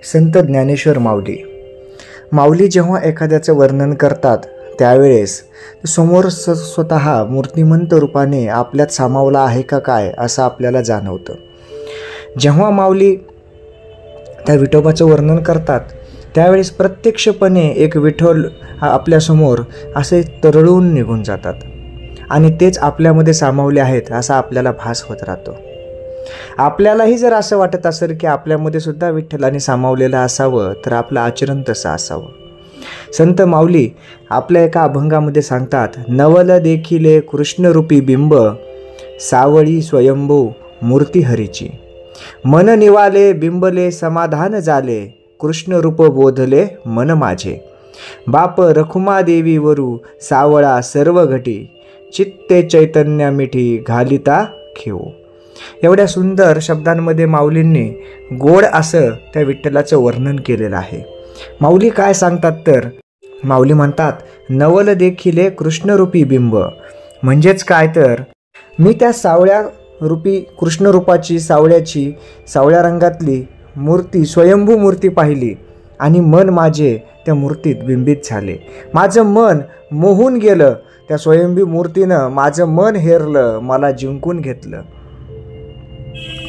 संत ज्ञानेश्वर माऊली. माऊली जेव्हा एखाद्याचं वर्णन करतात त्यावेळेस समोर स्वतः मूर्तिमंत रूपाने आपल्यात सामावला आहे का काय असं आपल्याला जाणवतं. जेव्हा माऊली त्या विठोबाचं वर्णन करतात त्यावेळेस प्रत्यक्षपणे एक विठ्ठल आपल्यासमोर असे तरळून निघून जातात आणि तेच आपल्यामध्ये सामावले आहेत असा आपल्याला भास होत राहतो. आपल्यालाही जर असं वाटत असेल की आपल्यामध्ये सुद्धा विठ्ठलाने सामावलेलं असावं तर आपलं आचरण तसं असावं. संत माऊली आपल्या एका अभंगामध्ये सांगतात, नवल देखिले कृष्णरूपी बिंब, सावळी स्वयंभू मूर्ती हरीची. मन निवाले बिंबले समाधान झाले, कृष्णरूप बोधले मन माझे. बाप रखुमादेवी वरू सावळा सर्व घटी, चित्ते चैतन्य मिठी घालिता खेऊ. एवढ्या सुंदर शब्दांमध्ये माऊलींनी गोड असं त्या विठ्ठलाचं वर्णन केलेलं आहे. माऊली काय सांगतात तर माऊली म्हणतात, नवल देखिले कृष्णरूपी बिंब. म्हणजेच काय तर मी त्या सावळ्या रूपी कृष्णरूपाची सावळ्या रंगातली मूर्ती, स्वयंभू मूर्ती पाहिली आणि मन माझे त्या मूर्तीत बिंबित झाले. माझं मन मोहून गेलं, त्या स्वयंभू मूर्तीनं माझं मन हेरलं, मला जिंकून घेतलं.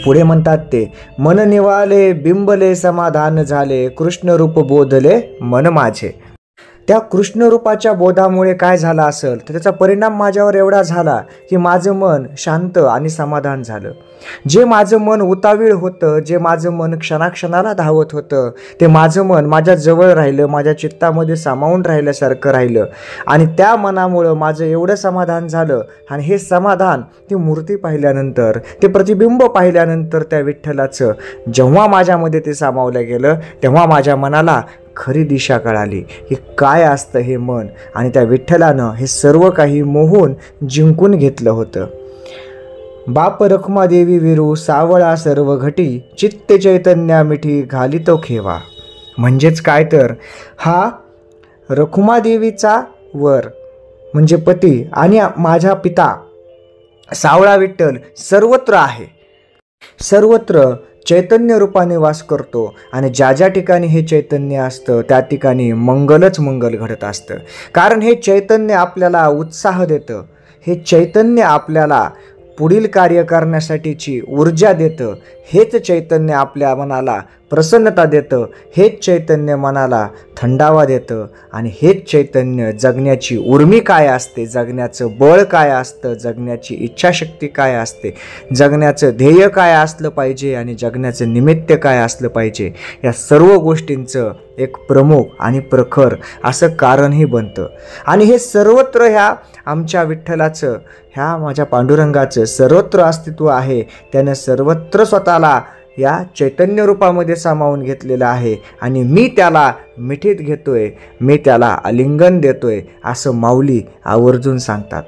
पुढे म्हणतात ते, मन निवाले बिंबले समाधान झाले, कृष्णरूप बोधले मन माझे. त्या कृष्णरूपाच्या बोधामुळे काय झालं असेल तर त्याचा परिणाम माझ्यावर एवढा झाला की माझं मन शांत आणि समाधान झालं. जे माझं मन उतावीळ होतं, जे माझं मन क्षणाक्षणाला धावत होतं, ते माझं मन माझ्या जवळ राहिलं, माझ्या चित्तामध्ये सामावून राहिल्यासारखं राहिलं आणि त्या मनामुळं माझं एवढं समाधान झालं. आणि हे समाधान ती मूर्ती पाहिल्यानंतर, ते प्रतिबिंब पाहिल्यानंतर त्या विठ्ठलाचं जेव्हा माझ्यामध्ये ते सामावलं गेलं तेव्हा माझ्या मनाला खरी दिशा कळाली की काय असतं हे मन. आणि त्या विठ्ठलानं हे सर्व काही मोहून जिंकून घेतलं होतं. बाप रखुमादेवी विरू सावळा सर्व घटी, चित्ते चैतन्या मिठी घालितो खेवा. म्हणजेच काय तर हा रखुमादेवीचा वर म्हणजे पती आणि माझा पिता सावळा विठ्ठल सर्वत्र आहे, सर्वत्र चैतन्य रूपाने वास करतो आणि ज्या ज्या ठिकाणी हे चैतन्य असतं त्या ठिकाणी मंगलच मंगल घडत असतं. कारण हे चैतन्य आपल्याला उत्साह देतं, हे चैतन्य आपल्याला पुढील कार्य करण्यासाठीची ऊर्जा देतं, हेच चैतन्य आपल्या मनाला प्रसन्नता देतं, हेच चैतन्य मनाला थंडावा देतं आणि हेच चैतन्य जगण्याची उर्मी काय असते, जगण्याचं बळ काय असतं, जगण्याची इच्छाशक्ती काय असते, जगण्याचं ध्येय काय असलं पाहिजे आणि जगण्याचं निमित्त काय असलं पाहिजे, या सर्व गोष्टींचं एक प्रमुख आणि प्रखर असं कारणही बनतं. आणि हे सर्वत्र ह्या आमच्या विठ्ठलाचं, ह्या माझ्या पांडुरंगाचं सर्वत्र अस्तित्व आहे. त्यानं सर्वत्र स्वतःला या चैतन्य रूपामध्ये सामावून घेतलेलं आहे आणि मी त्याला मिठीत घेतोय, मी त्याला आलिंगन देतोय असं माऊली आवर्जून सांगतात.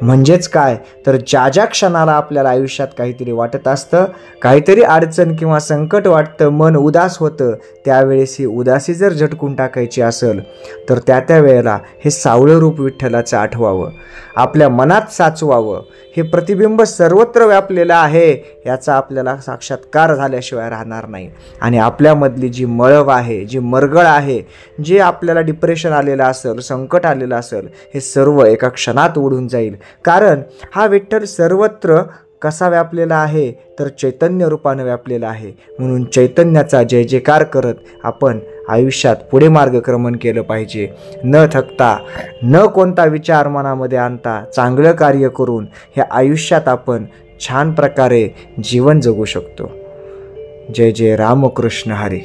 म्हणजेच काय तर ज्या ज्या क्षणाला आपल्याला आयुष्यात काहीतरी वाटत असतं, काहीतरी अडचण किंवा संकट वाटतं, मन उदास होतं, त्यावेळेस ही उदासी जर झटकून टाकायची असेल तर त्या वेळेला हे सावळं रूप विठ्ठलाचं आठवावं, आपल्या मनात साचवावं. हे प्रतिबिंब सर्वत्र व्यापलेलं आहे याचा आपल्याला साक्षात्कार झाल्याशिवाय राहणार नाही. आणि आपल्यामधली जी मळव आहे, जी मरगळ आहे, जे आपल्याला डिप्रेशन आलेलं असेल, संकट आलेलं असेल, हे सर्व एका क्षणात उडून जाईल. कारण हा विठ्ठल सर्वत्र कसा व्यापलेला आहे तर चैतन्य रूपाने व्यापलेला आहे. म्हणून चैतन्याचा जय जयकार करत आपण आयुष्यात पुढे मार्गक्रमण केलं पाहिजे. न थकता, न कोणता विचार मनामध्ये आणता, चांगलं कार्य करून ह्या आयुष्यात आपण छान प्रकारे जीवन जगू शकतो. जय जय रामकृष्ण हरी.